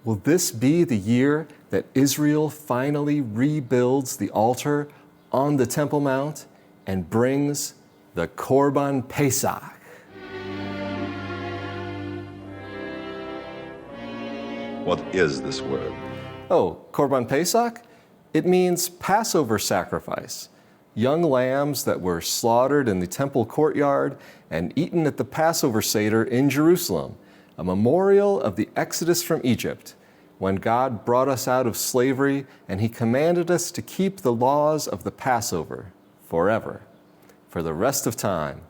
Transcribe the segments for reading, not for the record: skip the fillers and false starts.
Will this be the year that Israel finally rebuilds the altar on the Temple Mount and brings the korban Pesach? What is this word? Oh, korban Pesach? It means Passover sacrifice. Young lambs that were slaughtered in the temple courtyard and eaten at the Passover Seder in Jerusalem, a memorial of the Exodus from Egypt, when God brought us out of slavery and He commanded us to keep the laws of the Passover forever, for the rest of time.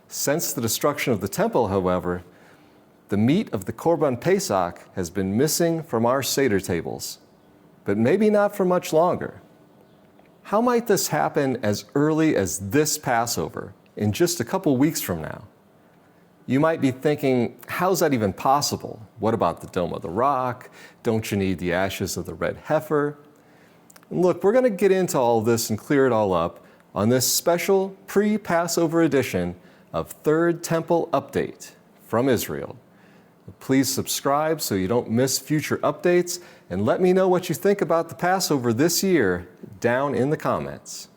Since the destruction of the temple, however, the meat of the korban Pesach has been missing from our Seder tables, but maybe not for much longer. How might this happen as early as this Passover, in just a couple weeks from now? You might be thinking, how's that even possible? What about the Dome of the Rock? Don't you need the ashes of the red heifer? And look, we're going to get into all this and clear it all up on this special pre-Passover edition of Third Temple Update from Israel. Please subscribe so you don't miss future updates, and let me know what you think about the Passover this year down in the comments.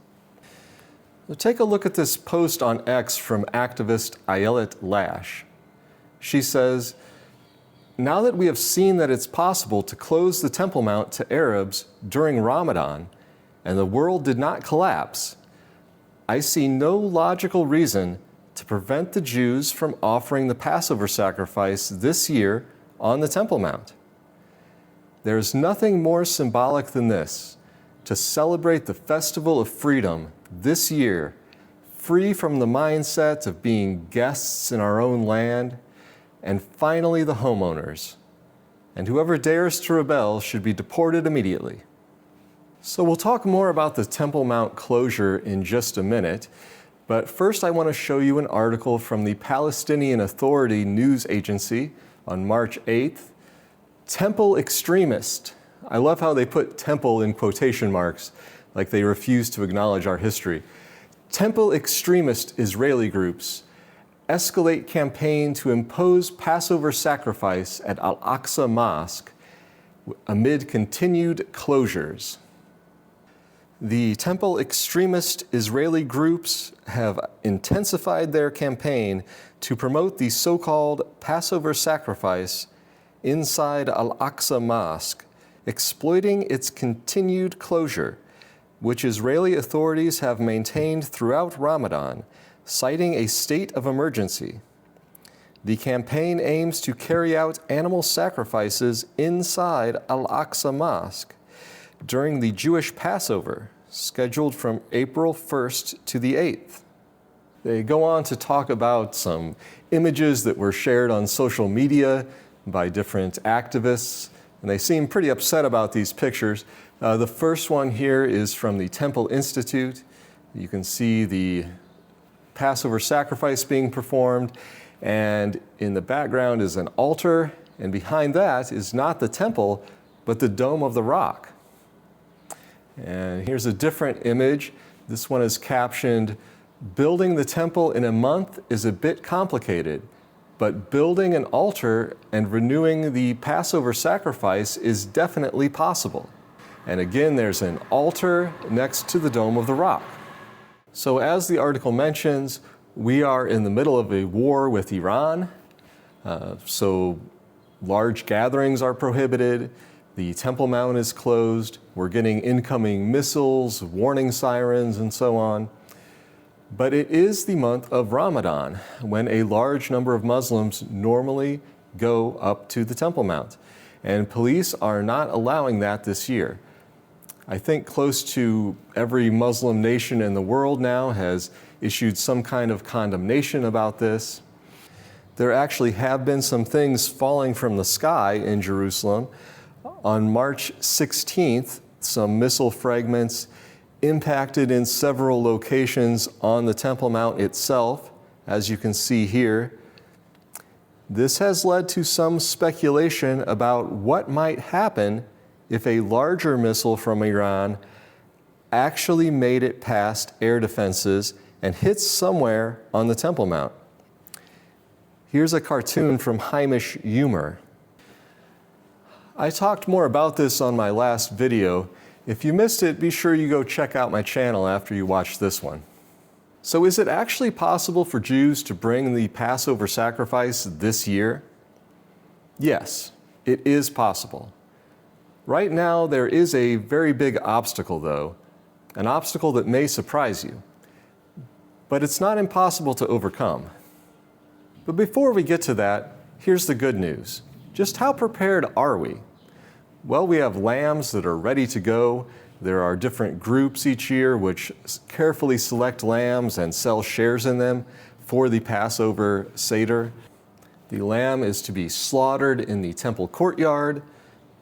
Now take a look at this post on X from activist Ayelet Lash. She says, "Now that we have seen that it's possible to close the Temple Mount to Arabs during Ramadan, and the world did not collapse, I see no logical reason to prevent the Jews from offering the Passover sacrifice this year on the Temple Mount. There is nothing more symbolic than this, to celebrate the festival of freedom this year, free from the mindset of being guests in our own land, and finally the homeowners. And whoever dares to rebel should be deported immediately." So we'll talk more about the Temple Mount closure in just a minute, but first I want to show you an article from the Palestinian Authority news agency on March 8th. Temple extremist. I love how they put temple in quotation marks, like they refuse to acknowledge our history. Temple extremist Israeli groups escalate campaign to impose Passover sacrifice at Al-Aqsa Mosque amid continued closures. The temple extremist Israeli groups have intensified their campaign to promote the so-called Passover sacrifice inside Al-Aqsa Mosque, exploiting its continued closure, which Israeli authorities have maintained throughout Ramadan, citing a state of emergency. The campaign aims to carry out animal sacrifices inside Al-Aqsa Mosque during the Jewish Passover, scheduled from April 1st to the 8th. They go on to talk about some images that were shared on social media by different activists, and they seem pretty upset about these pictures. The first one here is from the Temple Institute. You can see the Passover sacrifice being performed, and in the background is an altar, and behind that is not the temple, but the Dome of the Rock. And here's a different image. This one is captioned, "Building the temple in a month is a bit complicated, but building an altar and renewing the Passover sacrifice is definitely possible." And again, there's an altar next to the Dome of the Rock. So as the article mentions, we are in the middle of a war with Iran. So large gatherings are prohibited. The Temple Mount is closed. We're getting incoming missiles, warning sirens, and so on. But it is the month of Ramadan, when a large number of Muslims normally go up to the Temple Mount. And police are not allowing that this year. I think close to every Muslim nation in the world now has issued some kind of condemnation about this. There actually have been some things falling from the sky in Jerusalem. On March 16th, some missile fragments impacted in several locations on the Temple Mount itself, as you can see here. This has led to some speculation about what might happen if a larger missile from Iran actually made it past air defenses and hits somewhere on the Temple Mount. Here's a cartoon from Hamish Humer. I talked more about this on my last video. If you missed it, be sure you go check out my channel after you watch this one. So is it actually possible for Jews to bring the Passover sacrifice this year? Yes, it is possible. Right now, there is a very big obstacle, though, an obstacle that may surprise you. But it's not impossible to overcome. But before we get to that, here's the good news. Just how prepared are we? Well, we have lambs that are ready to go. There are different groups each year which carefully select lambs and sell shares in them for the Passover Seder. The lamb is to be slaughtered in the temple courtyard.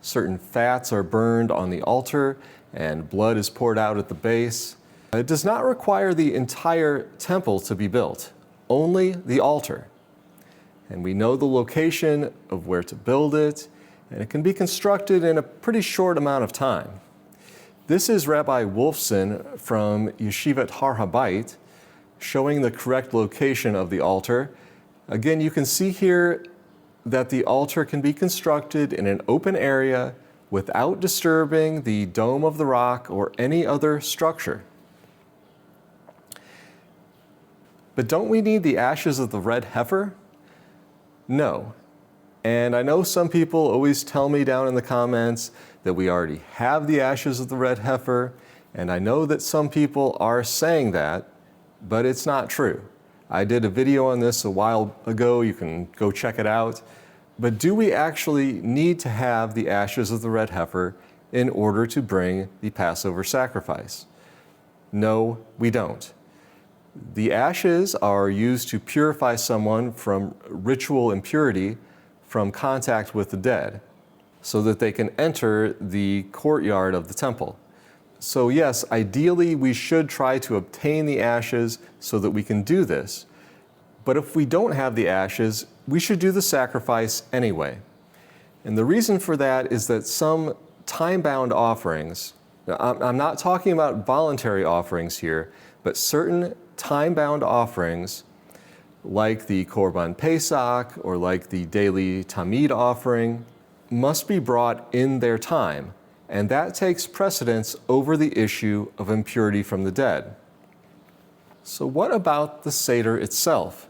Certain fats are burned on the altar and blood is poured out at the base. It does not require the entire temple to be built, only the altar. And we know the location of where to build it, and it can be constructed in a pretty short amount of time. This is Rabbi Wolfson from Yeshivat Har Habayit showing the correct location of the altar. Again, you can see here that the altar can be constructed in an open area without disturbing the dome of the rock or any other structure. But don't we need the ashes of the red heifer? No. And I know some people always tell me down in the comments that we already have the ashes of the red heifer, and I know that some people are saying that, but it's not true. I did a video on this a while ago, you can go check it out. But do we actually need to have the ashes of the red heifer in order to bring the Passover sacrifice? No, we don't. The ashes are used to purify someone from ritual impurity from contact with the dead, so that they can enter the courtyard of the temple. So yes, ideally we should try to obtain the ashes so that we can do this. But if we don't have the ashes, we should do the sacrifice anyway. And the reason for that is that some time-bound offerings, I'm not talking about voluntary offerings here, but certain time-bound offerings like the korban Pesach or like the daily Tamid offering must be brought in their time, and that takes precedence over the issue of impurity from the dead. So what about the Seder itself?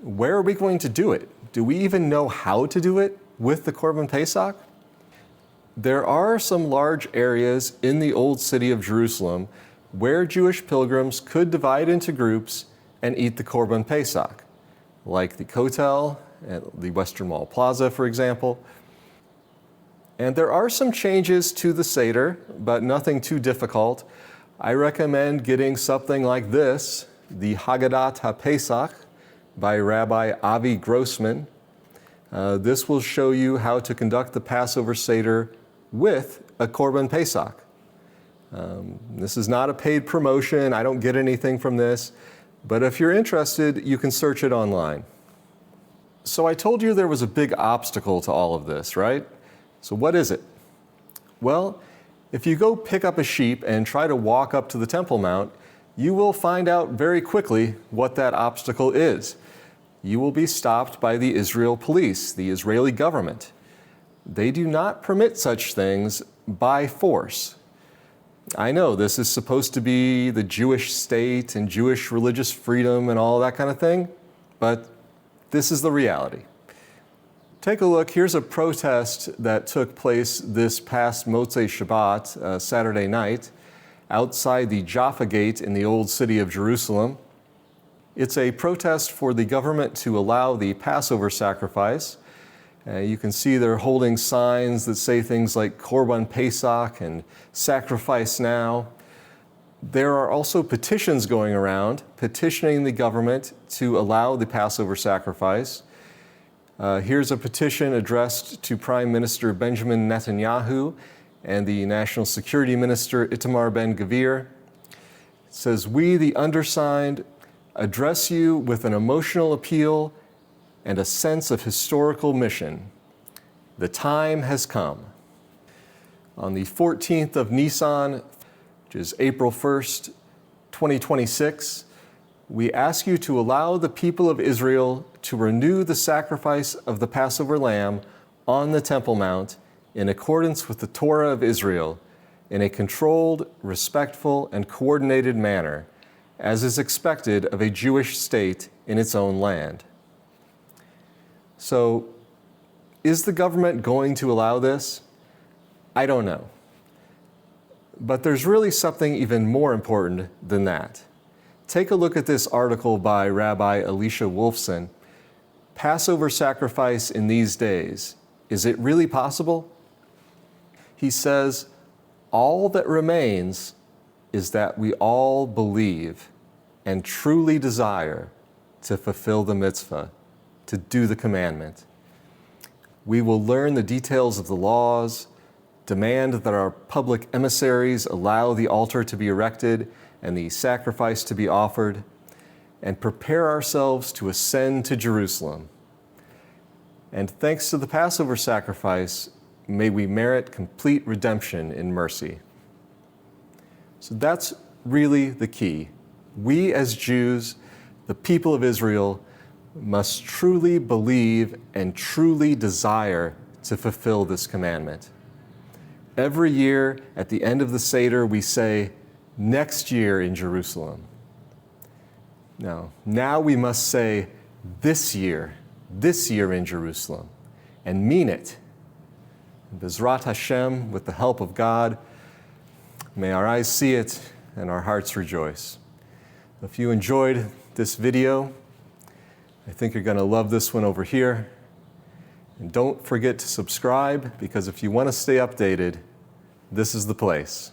Where are we going to do it? Do we even know how to do it with the korban Pesach? There are some large areas in the old city of Jerusalem where Jewish pilgrims could divide into groups and eat the korban Pesach, like the Kotel at the Western Mall Plaza, for example. And there are some changes to the Seder, but nothing too difficult. I recommend getting something like this, the Haggadat HaPesach by Rabbi Avi Grossman. This will show you how to conduct the Passover Seder with a korban Pesach. This is not a paid promotion. I don't get anything from this. But if you're interested, you can search it online. So I told you there was a big obstacle to all of this, right? So what is it? Well, if you go pick up a sheep and try to walk up to the Temple Mount, you will find out very quickly what that obstacle is. You will be stopped by the Israel police, the Israeli government. They do not permit such things by force. I know this is supposed to be the Jewish state and Jewish religious freedom and all that kind of thing, but this is the reality. Take a look. Here's a protest that took place this past Motzei Shabbat, Saturday night, outside the Jaffa Gate in the old city of Jerusalem. It's a protest for the government to allow the Passover sacrifice. You can see they're holding signs that say things like Korban Pesach and Sacrifice Now. There are also petitions going around petitioning the government to allow the Passover sacrifice. Here's a petition addressed to Prime Minister Benjamin Netanyahu and the National Security Minister Itamar Ben-Gvir. It says, "We, the undersigned, address you with an emotional appeal and a sense of historical mission. The time has come. On the 14th of Nisan, which is April 1st, 2026, we ask you to allow the people of Israel to renew the sacrifice of the Passover lamb on the Temple Mount in accordance with the Torah of Israel in a controlled, respectful, and coordinated manner, as is expected of a Jewish state in its own land. So, is the government going to allow this? I don't know. But there's really something even more important than that. Take a look at this article by Rabbi Elisha Wolfson, Passover Sacrifice in These Days. Is it really possible? He says, all that remains is that we all believe and truly desire to fulfill the mitzvah, to do the commandment. We will learn the details of the laws, demand that our public emissaries allow the altar to be erected and the sacrifice to be offered, and prepare ourselves to ascend to Jerusalem. And thanks to the Passover sacrifice, may we merit complete redemption in mercy. So that's really the key. We as Jews, the people of Israel, must truly believe and truly desire to fulfill this commandment. Every year at the end of the Seder, we say, next year in Jerusalem. Now we must say, this year in Jerusalem, and mean it. B'ezrat Hashem, with the help of God, may our eyes see it and our hearts rejoice. If you enjoyed this video, I think you're going to love this one over here. And don't forget to subscribe, because if you want to stay updated, this is the place.